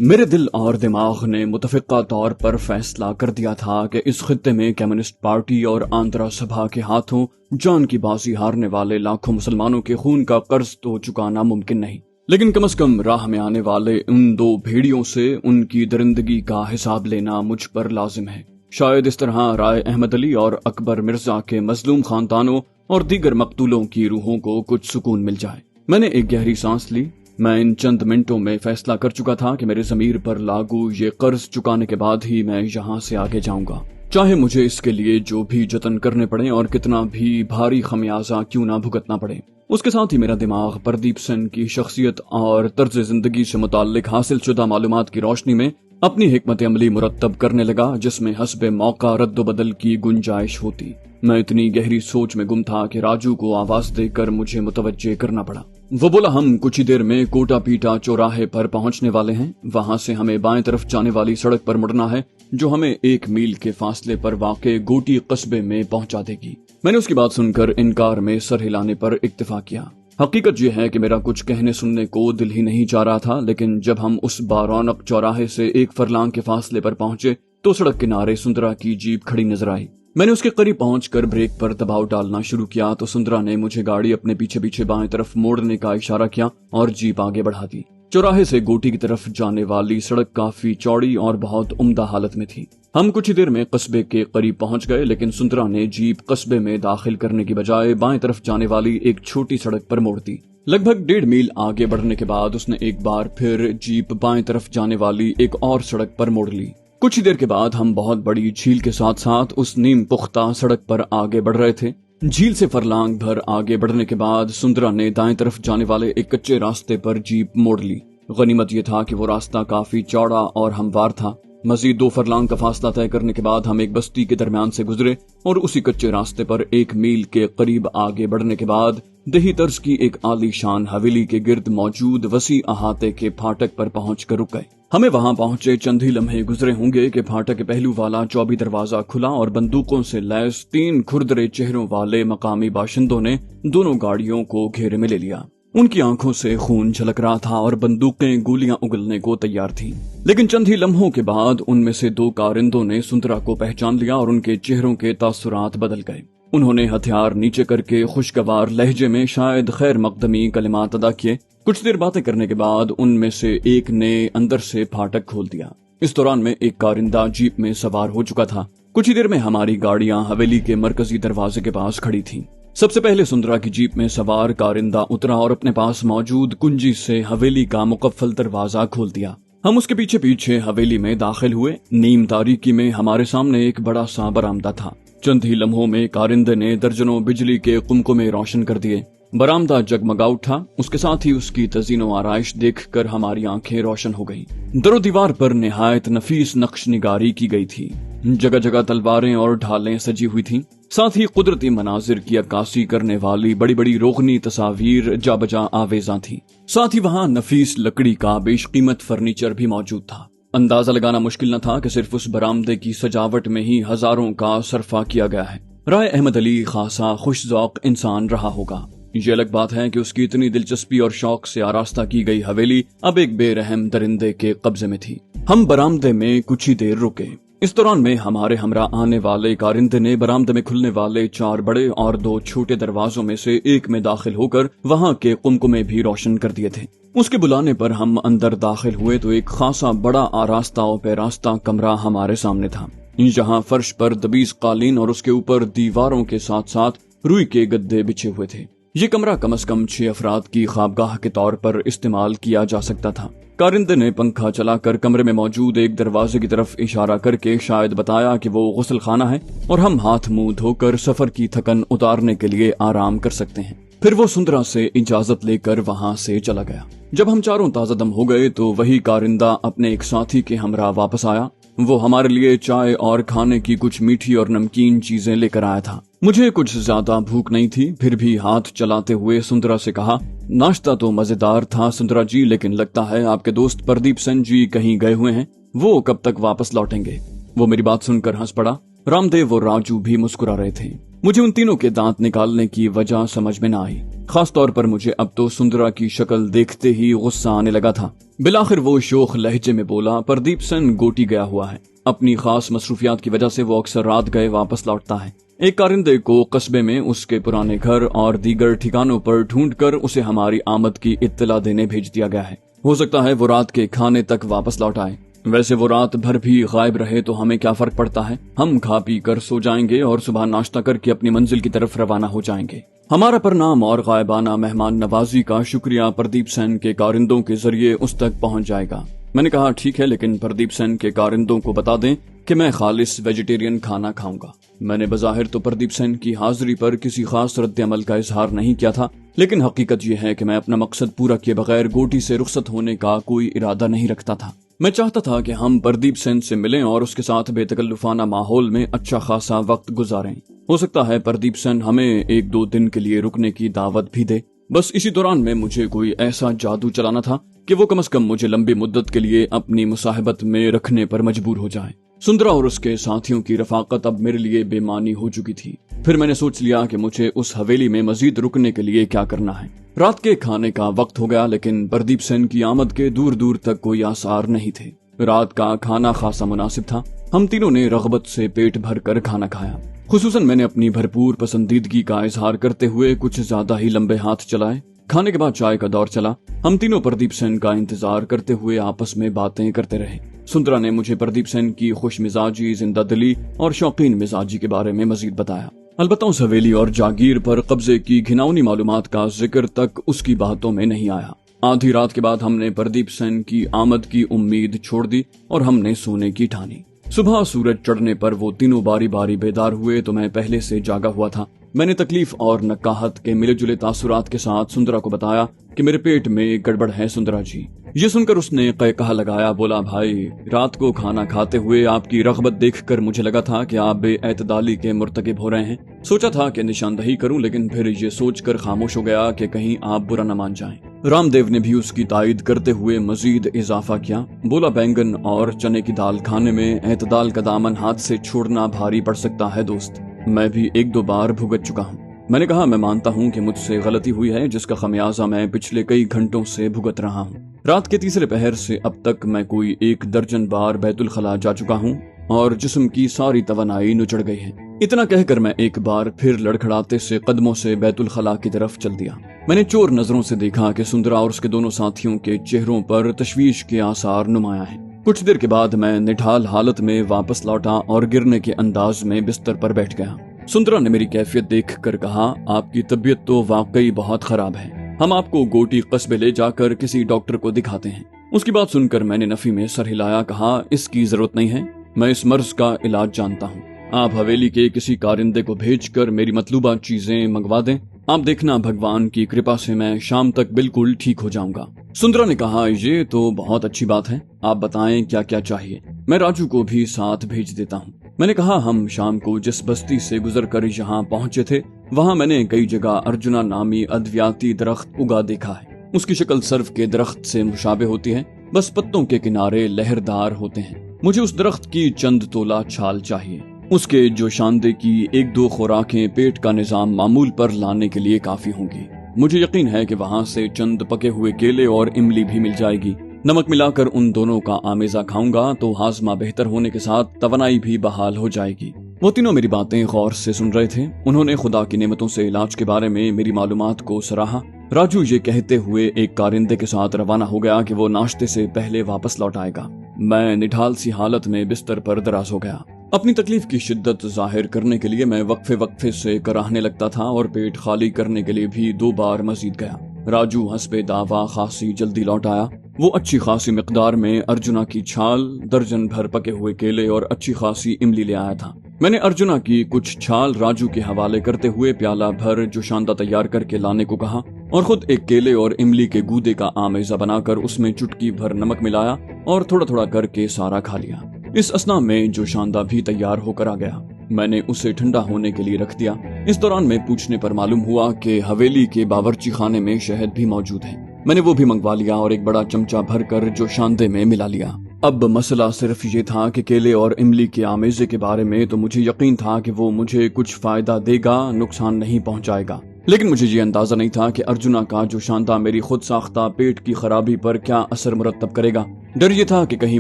मेरे दिल और दिमाग ने मुतफ़िक़ा तौर पर फैसला कर दिया था कि इस खित्ते में कम्युनिस्ट पार्टी और आंध्रा सभा के हाथों जान की बाजी हारने वाले लाखों मुसलमानों के खून का कर्ज तो चुकाना मुमकिन नहीं, लेकिन कम से कम राह में आने वाले उन दो भेड़ियों से उनकी दरिंदगी का हिसाब लेना मुझ पर लाजिम है। शायद इस तरह राय अहमद अली और अकबर मिर्जा के मजलूम खानदानों और दीगर मकतूलों की रूहों को कुछ सुकून मिल जाए। मैंने एक गहरी सांस ली। मैं इन चंद मिनटों में फैसला कर चुका था कि मेरे ज़मीर पर लागू ये कर्ज चुकाने के बाद ही मैं यहाँ से आगे जाऊंगा, चाहे मुझे इसके लिए जो भी जतन करने पड़े और कितना भी भारी खमियाजा क्यों ना भुगतना पड़े। उसके साथ ही मेरा दिमाग प्रदीप सेन की शख्सियत और तर्ज जिंदगी से मुताल्लिक हासिल शुदा मालूमात की रोशनी में अपनी हिकमत अमली मुरत्तब करने लगा, जिसमें हस्बे मौका रद्द-बदल की गुंजाइश होती। मैं इतनी गहरी सोच में गुम था कि राजू को आवाज देकर मुझे मुतवज्जे करना पड़ा। वो बोला, हम कुछ ही देर में कोटा पीटा चौराहे पर पहुंचने वाले हैं। वहां से हमें बाएं तरफ जाने वाली सड़क पर मुड़ना है, जो हमें 1 मील के फासले पर वाक़े गोटी कस्बे में पहुंचा देगी। मैंने उसकी बात सुनकर इनकार में सर हिलाने पर इक्तफा किया। हकीकत यह है कि मेरा कुछ कहने सुनने को दिल ही नहीं चाह रहा था, लेकिन जब हम उस बारौनक चौराहे से 1 फरलांग के फासले पर पहुंचे तो सड़क किनारे सुंदरा की जीप खड़ी नजर आई। मैंने उसके करीब पहुंचकर ब्रेक पर दबाव डालना शुरू किया तो सुंदरा ने मुझे गाड़ी अपने पीछे पीछे बाएं तरफ मोड़ने का इशारा किया और जीप आगे बढ़ा दी। चौराहे से गोटी की तरफ जाने वाली सड़क काफी चौड़ी और बहुत उम्दा हालत में थी। हम कुछ ही देर में कस्बे के करीब पहुंच गए, लेकिन सुंदरा ने जीप कस्बे में दाखिल करने की बजाय बाएं तरफ जाने वाली एक छोटी सड़क पर मोड़ दी। लगभग 1.5 मील आगे बढ़ने के बाद उसने एक बार फिर जीप बाएं तरफ जाने वाली एक और सड़क पर मोड़ ली। कुछ ही देर के बाद हम बहुत बड़ी झील के साथ साथ उस नीम पुख्ता सड़क पर आगे बढ़ रहे थे। झील से फरलांग भर आगे बढ़ने के बाद सुंदरा ने दाएं तरफ जाने वाले एक कच्चे रास्ते पर जीप मोड़ ली। गनीमत यह था कि वो रास्ता काफी चौड़ा और हमवार था। मजीद 2 फरलांग का फासला तय करने के बाद हम एक बस्ती के दरमियान से गुजरे और उसी कच्चे रास्ते पर 1 मील के करीब आगे बढ़ने के बाद दही तर्ज की एक आलीशान हवेली के गिर्द मौजूद वसी अहाते के फाटक पर पहुंचकर रुक गए। हमें वहां पहुंचे चंद ही लम्हे गुजरे होंगे कि फाटक के पहलू वाला चौबी दरवाजा खुला और बंदूकों से लैस 3 खुरदरे चेहरों वाले मकामी बाशिंदों ने दोनों गाड़ियों को घेरे में ले लिया। उनकी आंखों से खून झलक रहा था और बंदूकें गोलियां उगलने को तैयार थीं। लेकिन चंद ही लम्हों के बाद उनमें से 2 कारिंदों ने सुंदरा को पहचान लिया और उनके चेहरों के तासुरात बदल गए। उन्होंने हथियार नीचे करके खुशगवार लहजे में शायद खैर मकदमी कलिमात अदा किए। कुछ देर बातें करने के बाद उनमें से एक ने अंदर से फाटक खोल दिया। इस दौरान में एक कारिंदा जीप में सवार हो चुका था। कुछ ही देर में हमारी गाड़ियां हवेली के मरकजी दरवाजे के पास खड़ी थीं। सबसे पहले सुंदरा की जीप में सवार कारिंदा उतरा और अपने पास मौजूद कुंजी से हवेली का मुकफ्फल दरवाजा खोल दिया। हम उसके पीछे पीछे हवेली में दाखिल हुए। नीम तारीकी में हमारे सामने एक बड़ा सा बरामदा था। चंद ही लम्हों में कारिंदे ने दर्जनों बिजली के कुमकुमे रोशन कर दिए। बरामदा जगमगा उठा। उसके साथ ही उसकी तज़ीनो आराइश देखकर हमारी आंखें रोशन हो गईं। दरो दीवार पर निहायत नफीस नक्श निगारी की गई थी। जगह जगह तलवारें और ढालें सजी हुई थीं। साथ ही कुदरती मनाजिर की अक्कासी करने वाली बड़ी बड़ी रोगनी तस्वीर जाबजा आवेजा थी। साथ ही वहाँ नफीस लकड़ी का बेशकीमत फर्नीचर भी मौजूद था। अंदाजा लगाना मुश्किल न था कि सिर्फ उस बरामदे की सजावट में ही हजारों का सरफा किया गया है। राय अहमद अली खासा खुशजौक इंसान रहा होगा। ये अलग बात है कि उसकी इतनी दिलचस्पी और शौक से आरास्ता की गई हवेली अब एक बेरहम दरिंदे के कब्जे में थी। हम बरामदे में कुछ ही देर रुके। इस दौरान में हमारे हमरा आने वाले कारिंदे ने बरामदे में खुलने वाले 4 बड़े और 2 छोटे दरवाजों में से एक में दाखिल होकर वहां के कुमकुमे भी रोशन कर दिए थे। उसके बुलाने पर हम अंदर दाखिल हुए तो एक खासा बड़ा आरास्ता और पैरास्ता कमरा हमारे सामने था, जहां फर्श पर दबीज कालीन और उसके ऊपर दीवारों के साथ साथ रुई के गद्दे बिछे हुए थे। ये कमरा कम से कम 6 अफराद की ख्वाबगाह के तौर पर इस्तेमाल किया जा सकता था। कारिंदे ने पंखा चलाकर कमरे में मौजूद एक दरवाजे की तरफ इशारा करके शायद बताया कि वो गुस्ल खाना है और हम हाथ मुंह धोकर सफर की थकन उतारने के लिए आराम कर सकते हैं। फिर वो सुंदरा से इजाजत लेकर वहां से चला गया। जब हम चारों ताजादम हो गए तो वही कारिंदा अपने एक साथी के हमरा वापस आया। वो हमारे लिए चाय और खाने की कुछ मीठी और नमकीन चीजें लेकर आया था। मुझे कुछ ज्यादा भूख नहीं थी, फिर भी हाथ चलाते हुए सुंदरा से कहा, नाश्ता तो मजेदार था सुंदरा जी, लेकिन लगता है आपके दोस्त प्रदीप सेन जी कहीं गए हुए हैं। वो कब तक वापस लौटेंगे? वो मेरी बात सुनकर हंस पड़ा। रामदेव और राजू भी मुस्कुरा रहे थे। मुझे उन तीनों के दांत निकालने की वजह समझ में न आई। खास तौर पर मुझे अब तो सुंदरा की शक्ल देखते ही गुस्सा आने लगा था। बिलाखिर वो शोख लहजे में बोला, प्रदीप सेन गोटी गया हुआ है। अपनी खास मसरूफियात की वजह से वो अक्सर रात गए वापस लौटता है। एक कारिंदे को कस्बे में उसके पुराने घर और दीगर ठिकानों पर ढूंढकर उसे हमारी आमद की इत्तला देने भेज दिया गया है। हो सकता है वो रात के खाने तक वापस लौट आए। वैसे वो रात भर भी गायब रहे तो हमें क्या फर्क पड़ता है। हम खा पी कर सो जाएंगे और सुबह नाश्ता करके अपनी मंजिल की तरफ रवाना हो जाएंगे। हमारा प्रणाम और गायबाना मेहमान नवाजी का शुक्रिया प्रदीप सेन के कारिंदों के जरिए उस तक पहुंच जाएगा। मैंने कहा, ठीक है, लेकिन प्रदीप सेन के कारिंदों को बता दें कि मैं खालिस वेजिटेरियन खाना खाऊंगा। मैंने बज़ाहिर तो प्रदीप सेन की हाजिरी पर किसी खास रद्द-ए-अमल का इजहार नहीं किया था, लेकिन हकीकत यह है कि मैं अपना मकसद पूरा किए बगैर गोटी से रुखसत होने का कोई इरादा नहीं रखता था। मैं चाहता था कि हम प्रदीप सेन से मिलें और उसके साथ बेतकल्लुफाना माहौल में अच्छा खासा वक्त गुजारें। हो सकता है प्रदीप सेन हमें 1-2 दिन के लिए रुकने की दावत भी दे। बस इसी दौरान में मुझे कोई ऐसा जादू चलाना था कि वो कम से कम मुझे लंबी मुद्दत के लिए अपनी मुसाहिबत में रखने पर मजबूर हो जाए। सुंदरा और उसके साथियों की रफाकत अब मेरे लिए बेमानी हो चुकी थी। फिर मैंने सोच लिया कि मुझे उस हवेली में मजीद रुकने के लिए क्या करना है। रात के खाने का वक्त हो गया, लेकिन प्रदीप सेन की आमद के दूर दूर तक कोई आसार नहीं थे। रात का खाना खासा मुनासिब था। हम तीनों ने रगबत से पेट भर कर खाना खाया। खुसूसन मैंने अपनी भरपूर पसंदीदगी का इजहार करते हुए कुछ ज्यादा ही लंबे हाथ चलाए। खाने के बाद चाय का दौर चला। हम तीनों प्रदीप सेन का इंतजार करते हुए आपस में बातें करते रहे। सुंदरा ने मुझे प्रदीप सेन की खुश मिजाजी, जिंदा दिली और शौकीन मिजाजी के बारे में मजीद बताया। अलबत्ता उस हवेली और जागीर पर कब्जे की घिनौनी मालूमात का जिक्र तक उसकी बातों में नहीं आया। आधी रात के बाद हमने प्रदीप सेन की आमद की उम्मीद छोड़ दी और हमने सोने की ठानी। सुबह सूरज चढ़ने पर वो तीनों बारी बारी बेदार हुए तो मैं पहले से जागा हुआ था। मैंने तकलीफ और नकाहत के मिले जुले तासुरात के साथ सुंदरा को बताया कि मेरे पेट में गड़बड़ है सुंदरा जी। ये सुनकर उसने कहा लगाया, बोला, भाई, रात को खाना खाते हुए आपकी रग़बत देखकर मुझे लगा था कि आप बेएतदाली के मुर्तकिब हो रहे हैं। सोचा था कि निशानदही करूं, लेकिन फिर ये सोचकर खामोश हो गया कि कहीं आप बुरा न मान जाएं। रामदेव ने भी उसकी तायद करते हुए मजीद इजाफा किया, बोला, बैंगन और चने की दाल खाने में एतदाल का दामन हाथ से छोड़ना भारी पड़ सकता है दोस्त। मैं भी 1-2 बार भुगत चुका हूँ। मैंने कहा, मैं मानता हूँ कि मुझसे गलती हुई है, जिसका खमियाजा मैं पिछले कई घंटों से भुगत रहा हूँ। रात के तीसरे पहर से अब तक मैं कोई 1 दर्जन बार बैतुल खला जा चुका हूँ और जिस्म की सारी तवानाई नुचड़ गई है। इतना कहकर मैं एक बार फिर लड़खड़ाते से कदमों से बैतुल खला की तरफ चल दिया। मैंने चोर नजरों से देखा कि सुंदरा और उसके दोनों साथियों के चेहरों पर तशवीश के आसार नुमाया है। कुछ देर के बाद मैं निठाल हालत में वापस लौटा और गिरने के अंदाज में बिस्तर पर बैठ गया। सुंदरा ने मेरी कैफियत देख कर कहा, आपकी तबीयत तो वाकई बहुत खराब है। हम आपको गोटी कस्बे ले जाकर किसी डॉक्टर को दिखाते हैं। उसकी बात सुनकर मैंने नफी में सर हिलाया, कहा, इसकी जरूरत नहीं है, मैं इस मर्ज का इलाज जानता हूँ। आप हवेली के किसी कारिंदे को भेजकर मेरी मतलूबा चीजें मंगवा दें। आप देखना, भगवान की कृपा से मैं शाम तक बिल्कुल ठीक हो जाऊंगा। सुंदरा ने कहा, ये तो बहुत अच्छी बात है, आप बताएं क्या क्या चाहिए, मैं राजू को भी साथ भेज देता हूँ। मैंने कहा, हम शाम को जिस बस्ती से गुजर कर यहाँ पहुँचे थे, वहाँ मैंने कई जगह अर्जुना नामी अद्वियाती दरख्त उगा देखा है। उसकी शक्ल सर्फ के दरख्त से मुशाबे होती है, बस पत्तों के किनारे लहरदार होते हैं। मुझे उस दरख्त की चंद तोला छाल चाहिए। उसके जो शानदे की 1-2 खुराकें पेट का निजाम मामूल पर लाने के लिए काफी होंगी। मुझे यकीन है कि वहाँ से चंद पके हुए केले और इमली भी मिल जाएगी। नमक मिलाकर उन दोनों का आमेजा खाऊंगा तो हाजमा बेहतर होने के साथ तवानाई भी बहाल हो जाएगी। वो तीनों मेरी बातें गौर से सुन रहे थे। उन्होंने खुदा की नेमतों से इलाज के बारे में मेरी मालूमात को सराहा। राजू ये कहते हुए एक कारिंदे के साथ रवाना हो गया कि वो नाश्ते से पहले वापस लौट आएगा। मैं निठाल सी हालत में बिस्तर पर दराज हो गया। अपनी तकलीफ की शिद्दत जाहिर करने के लिए मैं वक्फे से कराहने लगता था और पेट खाली करने के लिए भी 2 बार मस्जिद गया। राजू हस्बे दावा खासी जल्दी लौट आया। वो अच्छी खासी मिकदार में अर्जुना की छाल, दर्जन भर पके हुए केले और अच्छी खासी इमली ले आया था। मैंने अर्जुना की कुछ छाल राजू के हवाले करते हुए प्याला भर जोशांदा तैयार करके लाने को कहा और खुद एक केले और इमली के गूदे का आमेजा बनाकर उसमें चुटकी भर नमक मिलाया और थोड़ा थोड़ा करके सारा खा लिया। इस असना में जोशांदा भी तैयार होकर आ गया। मैंने उसे ठंडा होने के लिए रख दिया। इस दौरान में पूछने पर मालूम हुआ कि हवेली के बावर्ची खाने में शहद भी मौजूद है। मैंने वो भी मंगवा लिया और एक बड़ा चमचा भरकर जोशांदे में मिला लिया। अब मसला सिर्फ ये था कि केले और इमली के आमेजे के बारे में तो मुझे यकीन था कि वो मुझे कुछ फायदा देगा, नुकसान नहीं पहुंचाएगा। लेकिन मुझे ये अंदाजा नहीं था कि अर्जुना का जो शांता मेरी खुद साख्ता पेट की खराबी पर क्या असर मुरतब करेगा। डर ये था कि कहीं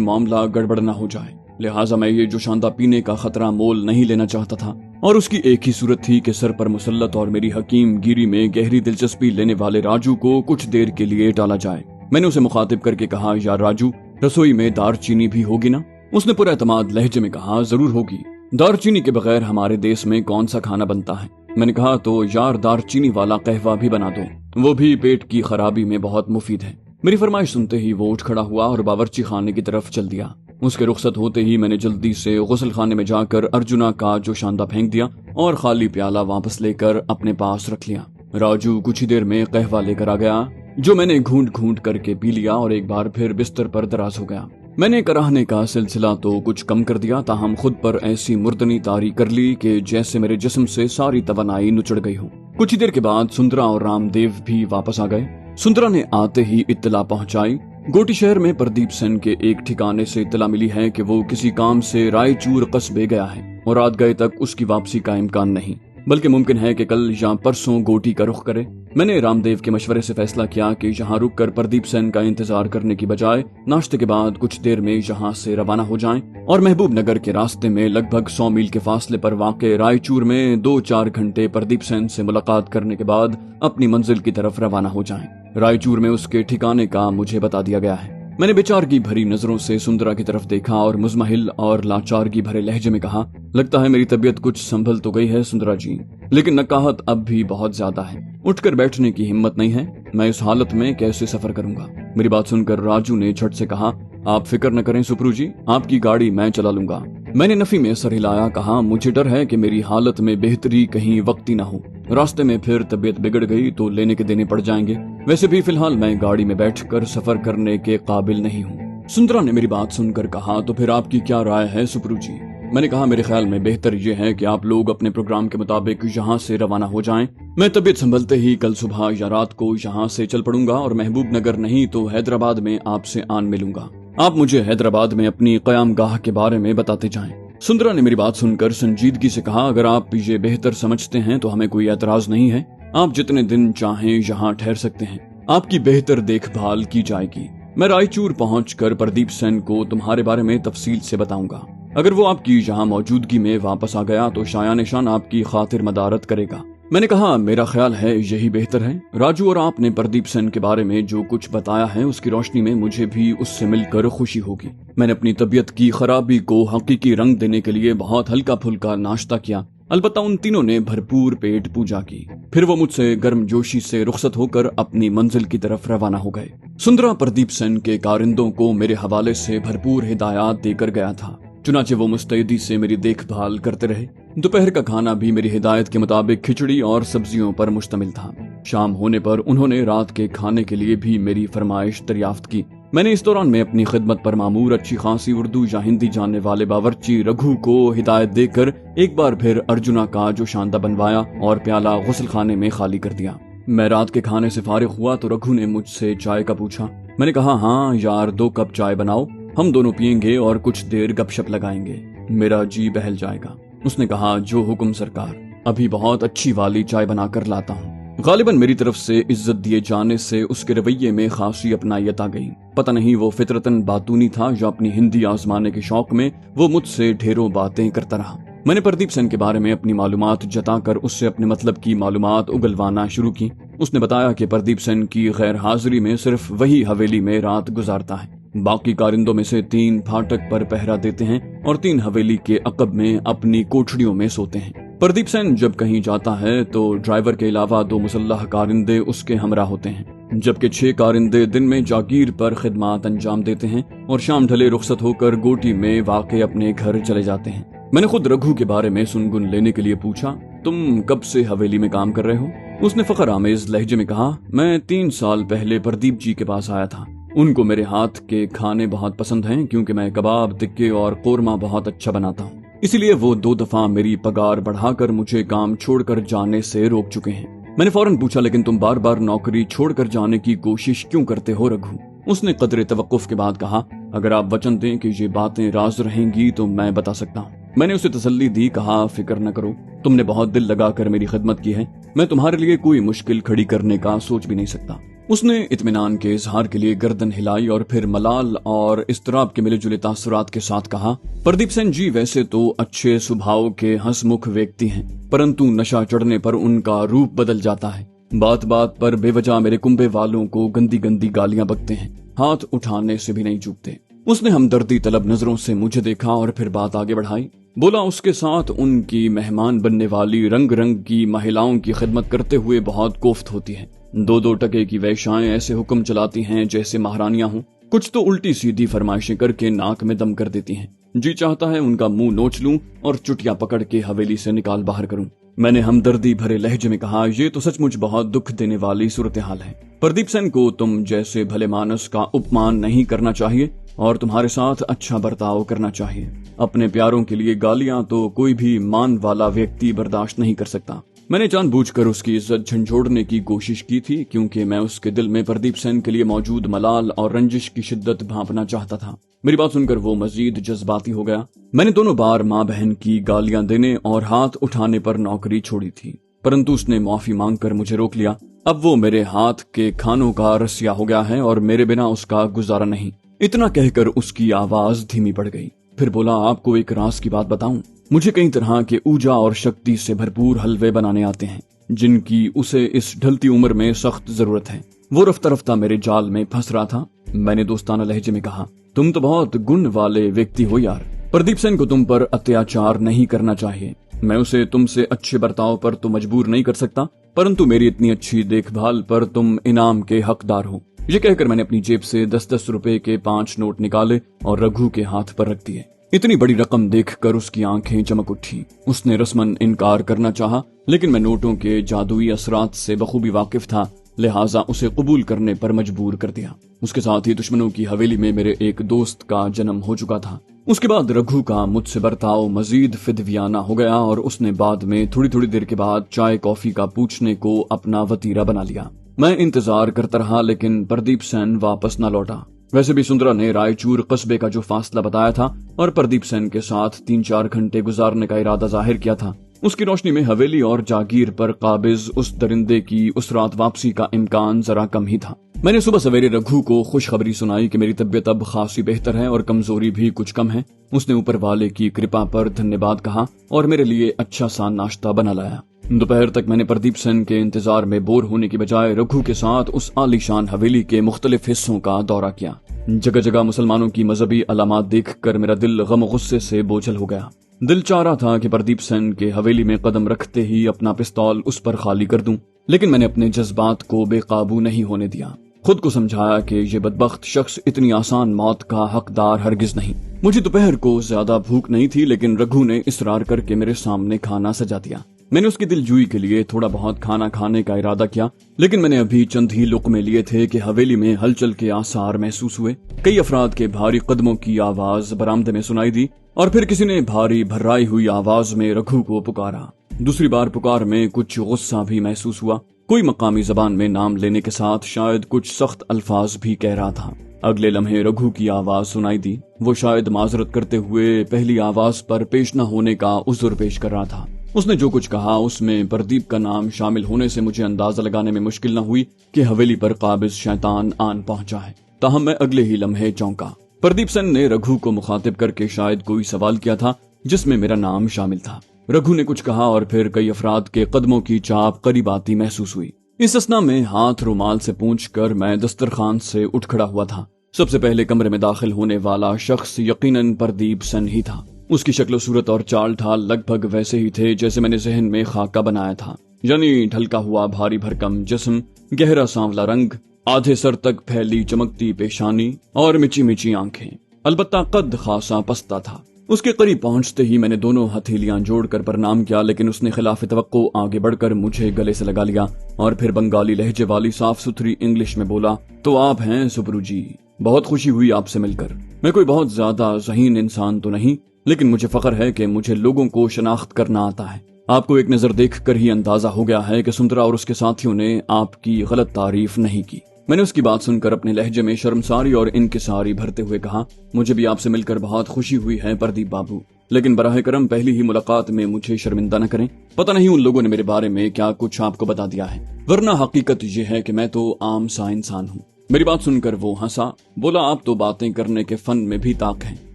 मामला गड़बड़ न हो जाए, लिहाजा मैं ये जो शांता पीने का खतरा मोल नहीं लेना चाहता था। और उसकी एक ही सूरत थी कि सर पर मुसल्लत और मेरी हकीम गिरी में गहरी दिलचस्पी लेने वाले राजू को कुछ देर के लिए टाला जाए। मैंने उसे मुखातिब करके कहा, यार राजू, रसोई में दारचीनी भी होगी ना? उसने पूरा एतमाद लहजे में कहा, जरूर होगी। दारचीनी के बगैर हमारे देश में कौन सा खाना बनता है? मैंने कहा, तो यार दारचीनी वाला कहवा भी बना दो, वो भी पेट की खराबी में बहुत मुफीद है। मेरी फरमाइश सुनते ही वो उठ खड़ा हुआ और बावर्ची खाने की तरफ चल दिया। उसके रुखसत होते ही मैंने जल्दी से गुस्ल खाने में जाकर अर्जुना का जो शांता फेंक दिया और खाली प्याला वापस लेकर अपने पास रख लिया। राजू कुछ ही देर में कहवा लेकर आ गया, जो मैंने घूंट घूंट करके पी लिया और एक बार फिर बिस्तर पर दराज हो गया। मैंने कराहने का सिलसिला तो कुछ कम कर दिया, ताहम खुद पर ऐसी मुर्दनी तारी कर ली कि जैसे मेरे जिस्म से सारी तवानाई नुचड़ गई हो। कुछ ही देर के बाद सुंदरा और रामदेव भी वापस आ गए। सुंदरा ने आते ही इत्तला पहुंचाई, गोटी शहर में प्रदीप सेन के एक ठिकाने से इत्तला मिली है कि वो किसी काम से रायचूर कस्बे गया है और रात गए तक उसकी वापसी का इम्कान नहीं, बल्कि मुमकिन है कि कल या परसों गोटी का रुख करे। मैंने रामदेव के मशवरे से फैसला किया कि यहाँ रुककर प्रदीप सेन का इंतजार करने की बजाय नाश्ते के बाद कुछ देर में यहाँ से रवाना हो जाएं और महबूब नगर के रास्ते में लगभग 100 मील के फासले पर वाक़े रायचूर में 2-4 घंटे प्रदीप सेन से मुलाकात करने के बाद अपनी मंजिल की तरफ रवाना हो जाएं। रायचूर में उसके ठिकाने का मुझे बता दिया गया है। मैंने बेचारगी भरी नजरों से सुंदरा की तरफ देखा और मुजमहिल और लाचारगी भरे लहजे में कहा, लगता है मेरी तबीयत कुछ संभल तो गई है सुंदरा जी, लेकिन नकाहत अब भी बहुत ज्यादा है। उठकर बैठने की हिम्मत नहीं है। मैं इस हालत में कैसे सफर करूंगा? मेरी बात सुनकर राजू ने झट से कहा, आप फिक्र न करें सुप्रू जी, आपकी गाड़ी मैं चला लूंगा। मैंने नफी में सर हिलाया, कहा, मुझे डर है कि मेरी हालत में बेहतरी कहीं वक्ती ना हो, रास्ते में फिर तबीयत बिगड़ गई तो लेने के देने पड़ जाएंगे। वैसे भी फिलहाल मैं गाड़ी में बैठकर सफर करने के काबिल नहीं हूँ। सुंदरा ने मेरी बात सुनकर कहा, तो फिर आपकी क्या राय है सुप्रू जी? मैंने कहा, मेरे ख्याल में बेहतर ये है कि आप लोग अपने प्रोग्राम के मुताबिक यहाँ से रवाना हो जाएं। मैं तबीयत संभलते ही कल सुबह या रात को यहाँ से चल पड़ूंगा और महबूब नगर नहीं तो हैदराबाद में आपसे आन मिलूंगा। आप मुझे हैदराबाद में अपनी क़याम गाह के बारे में बताते जाएं। सुंदरा ने मेरी बात सुनकर संजीदगी से कहा, अगर आप ये बेहतर समझते हैं तो हमें कोई एतराज नहीं है। आप जितने दिन चाहें यहाँ ठहर सकते हैं, आपकी बेहतर देखभाल की जाएगी। मैं रायचूर पहुंचकर प्रदीप सेन को तुम्हारे बारे में तफसील से बताऊंगा। अगर वो आपकी यहाँ मौजूदगी में वापस आ गया तो शाया निशान आपकी खातिर मदारत करेगा। मैंने कहा, मेरा ख्याल है यही बेहतर है राजू, और आपने प्रदीप सेन के बारे में जो कुछ बताया है उसकी रोशनी में मुझे भी उससे मिलकर खुशी होगी। मैंने अपनी तबीयत की खराबी को हकीकी रंग देने के लिए बहुत हल्का फुल्का नाश्ता किया। अलबत्ता उन तीनों ने भरपूर पेट पूजा की। फिर वो मुझसे गर्मजोशी से रुखसत होकर अपनी मंजिल की तरफ रवाना हो गए। सुंदरा प्रदीप सेन के कारिंदों को मेरे हवाले से भरपूर हिदायत देकर गया था, चुनाचे वो मुस्तैदी से मेरी देखभाल करते रहे। दोपहर का खाना भी मेरी हिदायत के मुताबिक खिचड़ी और सब्जियों पर मुश्तमिल था। शाम होने पर उन्होंने रात के खाने के लिए भी मेरी फरमाइश दरियाफ्त की। मैंने इस दौरान में अपनी खिदमत पर मामूर अच्छी खासी उर्दू या हिंदी जानने वाले बावर्ची रघु को हिदायत देकर एक बार फिर अर्जुना का जो शांता बनवाया और प्याला गुस्ल खाने में खाली कर दिया। मैं रात के खाने से फारिग हुआ तो रघु ने मुझसे चाय का पूछा। मैंने कहा, हाँ यार, 2 कप चाय बनाओ, हम दोनों पियेंगे और कुछ देर गपशप लगाएंगे, मेरा जी बहल जाएगा। उसने कहा, जो हुक्म सरकार, अभी बहुत अच्छी वाली चाय बनाकर लाता हूँ। गालिबन मेरी तरफ से इज्जत दिए जाने से उसके रवैये में खासी अपनायत आ गई। पता नहीं वो फितरतन बातूनी था या अपनी हिंदी आजमाने के शौक में वो मुझसे ढेरों बातें करता रहा। मैंने प्रदीप सेन के बारे में अपनी मालूमात जताकर उससे अपने मतलब की मालूमात उगलवाना शुरू की। उसने बताया कि प्रदीप सेन की गैर हाजिरी में सिर्फ वही हवेली में रात गुजारता है, बाकी कारिंदों में से 3 फाटक पर पहरा देते हैं और 3 हवेली के अकब में अपनी कोठड़ियों में सोते हैं। प्रदीप सेन जब कहीं जाता है तो ड्राइवर के अलावा 2 मुसल्लह कारिंदे उसके हमरा होते हैं, जबकि 6 कारिंदे दिन में जागीर पर खिदमात अंजाम देते हैं और शाम ढले रुखसत होकर गोटी में वाक़े अपने घर चले जाते हैं। मैंने खुद रघु के बारे में सुनगुन लेने के लिए पूछा, तुम कब से हवेली में काम कर रहे हो? उसने फखर आमेज लहजे में कहा, मैं 3 साल पहले प्रदीप जी के पास आया था। उनको मेरे हाथ के खाने बहुत पसंद हैं क्योंकि मैं कबाब, टिक्के और कोरमा बहुत अच्छा बनाता हूँ। इसीलिए वो 2 दफा मेरी पगार बढ़ाकर मुझे काम छोड़कर जाने से रोक चुके हैं। मैंने फौरन पूछा, लेकिन तुम बार बार नौकरी छोड़कर जाने की कोशिश क्यों करते हो रघु? उसने कदरे तवक्कुफ के बाद कहा, अगर आप वचन दें कि ये बातें राज रहेंगी तो मैं बता सकता हूँ। मैंने उसे तसल्ली दी, कहा फिक्र न करो, तुमने बहुत दिल लगाकर मेरी खिदमत की है, मैं तुम्हारे लिए कोई मुश्किल खड़ी करने का सोच भी नहीं सकता। उसने इत्मीनान के इजहार के लिए गर्दन हिलाई और फिर मलाल और इस्तराब के मिले जुले तासुरात के साथ कहा, प्रदीप सेन जी वैसे तो अच्छे स्वभाव के हंसमुख व्यक्ति हैं, परंतु नशा चढ़ने पर उनका रूप बदल जाता है। बात बात पर बेवजह मेरे कुंबे वालों को गंदी गंदी गालियां बकते हैं, हाथ उठाने से भी नहीं चूकते। उसने हमदर्दी तलब नजरों से मुझे देखा और फिर बात आगे बढ़ाई। बोला, उसके साथ उनकी मेहमान बनने वाली रंग रंग की महिलाओं की खिदमत करते हुए बहुत कोफ्त होती है। 2-2 टके की वैश्याएं ऐसे हुक्म चलाती हैं जैसे महारानियां हों। कुछ तो उल्टी सीधी फरमाइशें करके नाक में दम कर देती हैं। जी चाहता है उनका मुंह नोच लूं और चुटिया पकड़ के हवेली से निकाल बाहर करूं। मैंने हमदर्दी भरे लहजे में कहा, ये तो सचमुच बहुत दुख देने वाली सूरत हाल है। प्रदीप सेन को तुम जैसे भले मानस का उपमान नहीं करना चाहिए और तुम्हारे साथ अच्छा बर्ताव करना चाहिए। अपने प्यारों के लिए गालियां तो कोई भी मान वाला व्यक्ति बर्दाश्त नहीं कर सकता। मैंने जानबूझकर उसकी इज्जत झंझोड़ने की कोशिश की थी, क्योंकि मैं उसके दिल में प्रदीप सेन के लिए मौजूद मलाल और रंजिश की शिद्दत भांपना चाहता था। मेरी बात सुनकर वो मजीद जज्बाती हो गया। मैंने दोनों बार माँ बहन की गालियां देने और हाथ उठाने पर नौकरी छोड़ी थी, परंतु उसने माफी मांगकर मुझे रोक लिया। अब वो मेरे हाथ के खानों का रसिया हो गया है और मेरे बिना उसका गुजारा नहीं। इतना कहकर उसकी आवाज धीमी पड़ गई। फिर बोला, आपको एक राज की बात बताऊं? मुझे कई तरह के ऊर्जा और शक्ति से भरपूर हलवे बनाने आते हैं, जिनकी उसे इस ढलती उम्र में सख्त जरूरत है। वो रफ्ता रफ्ता मेरे जाल में फंस रहा था। मैंने दोस्ताना लहजे में कहा, तुम तो बहुत गुण वाले व्यक्ति हो यार। प्रदीप सेन को तुम पर अत्याचार नहीं करना चाहिए। मैं उसे तुमसे अच्छे बर्ताव पर तो मजबूर नहीं कर सकता, परंतु मेरी इतनी अच्छी देखभाल पर तुम इनाम के हकदार हो। ये कहकर मैंने अपनी जेब से 10-10 रुपए के 5 नोट निकाले और रघु के हाथ पर रख दिए। इतनी बड़ी रकम देखकर उसकी आंखें चमक उठी। उसने रस्मन इनकार करना चाहा, लेकिन मैं नोटों के जादुई असरात से बखूबी वाकिफ था, लिहाजा उसे कबूल करने पर मजबूर कर दिया। उसके साथ ही दुश्मनों की हवेली में मेरे एक दोस्त का जन्म हो चुका था। उसके बाद रघु का मुझसे बर्ताव मजीद फिदवियाना हो गया और उसने बाद में थोड़ी देर के बाद चाय कॉफी का पूछने को अपना वतीरा बना लिया। मैं इंतजार करता रहा, लेकिन प्रदीप सेन वापस न लौटा। वैसे भी सुंदरा ने रायचूर कस्बे का जो फासला बताया था और प्रदीप सेन के साथ 3-4 घंटे गुजारने का इरादा जाहिर किया था, उसकी रोशनी में हवेली और जागीर पर काबिज उस दरिंदे की उस रात वापसी का इम्कान जरा कम ही था। मैंने सुबह सवेरे रघु को खुशखबरी सुनाई कि मेरी तबीयत अब खासी बेहतर है और कमजोरी भी कुछ कम है। उसने ऊपर वाले की कृपा पर धन्यवाद कहा और मेरे लिए अच्छा सा नाश्ता बना लाया। दोपहर तक मैंने प्रदीप सेन के इंतजार में बोर होने की बजाय रघु के साथ उस आलीशान हवेली के मुख्तलिफ हिस्सों का दौरा किया। जगह जगह मुसलमानों की मजहबी अलामात देखकर मेरा दिल गम गुस्से से बोझल हो गया। दिल चाह रहा था कि प्रदीप सेन के हवेली में कदम रखते ही अपना पिस्तौल उस पर खाली कर दूं, लेकिन मैंने अपने जज्बात को बेकाबू नहीं होने दिया। खुद को समझाया कि ये बदबख्त शख्स इतनी आसान मौत का हकदार हरगिज नहीं। मुझे दोपहर को ज्यादा भूख नहीं थी, लेकिन रघु ने इसरार करके मेरे सामने खाना सजा दिया। मैंने उसकी दिलजूई के लिए थोड़ा बहुत खाना खाने का इरादा किया, लेकिन मैंने अभी चंद ही लुक़मे लिए थे कि हवेली में हलचल के आसार महसूस हुए। कई अफराद के भारी कदमों की आवाज बरामदे में सुनाई दी और फिर किसी ने भारी भर्राई हुई आवाज में रघु को पुकारा। दूसरी बार पुकार में कुछ गुस्सा भी महसूस हुआ। कोई मकामी जबान में नाम लेने के साथ शायद कुछ सख्त अल्फाज भी कह रहा था। अगले लम्हे रघु की आवाज सुनाई दी। वो शायद माजरत करते हुए पहली आवाज पर पेश न होने का उज़्र पेश कर रहा था। उसने जो कुछ कहा उसमें प्रदीप का नाम शामिल होने से मुझे अंदाजा लगाने में मुश्किल न हुई कि हवेली पर काबिज शैतान आन पहुंचा है। ताहम मैं अगले ही लम्हे चौंका। प्रदीप सेन ने रघु को मुखातिब करके शायद कोई सवाल किया था जिसमें मेरा नाम शामिल था। रघु ने कुछ कहा और फिर कई अफराद के कदमों की चाप करीब आती महसूस हुई। इस असना में हाथ रुमाल से पूंछकर मैं दस्तरखान से उठ खड़ा हुआ था। सबसे पहले कमरे में दाखिल होने वाला शख्स यकीनन प्रदीप सेन ही था। उसकी शक्ल सूरत और चाल ढाल लगभग वैसे ही थे जैसे मैंने जहन में खाका बनाया था, यानी ढलका हुआ भारी भरकम जिस्म, गहरा सांवला रंग, आधे सर तक फैली चमकती पेशानी और मिची मिची आंखें। अलबत्ता कद खासा पस्ता था। उसके करीब पहुंचते ही मैंने दोनों हथेलियां जोड़कर प्रणाम किया, लेकिन उसने खिलाफ तवक्को आगे बढ़कर मुझे गले से लगा लिया और फिर बंगाली लहजे वाली साफ सुथरी इंग्लिश में बोला, तो आप हैं सुब्रू जी, बहुत खुशी हुई आपसे मिलकर। मैं कोई बहुत ज्यादा ज़हीन इंसान तो नहीं, लेकिन मुझे फख्र है कि मुझे लोगों को शनाख्त करना आता है। आपको एक नजर देखकर ही अंदाजा हो गया है कि सुंदरा और उसके साथियों ने आपकी गलत तारीफ नहीं की। मैंने उसकी बात सुनकर अपने लहजे में शर्मसारी और इनकिसारी भरते हुए कहा, मुझे भी आपसे मिलकर बहुत खुशी हुई है प्रदीप बाबू, लेकिन बराह करम पहली ही मुलाकात में मुझे शर्मिंदा न करें। पता नहीं उन लोगों ने मेरे बारे में क्या कुछ आपको बता दिया है, वरना हकीकत यह है कि मैं तो आम सा इंसान हूँ। मेरी बात सुनकर वो हंसा, बोला, आप तो बातें करने के फन में भी ताक हैं,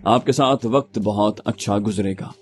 आपके साथ वक्त बहुत अच्छा गुजरेगा।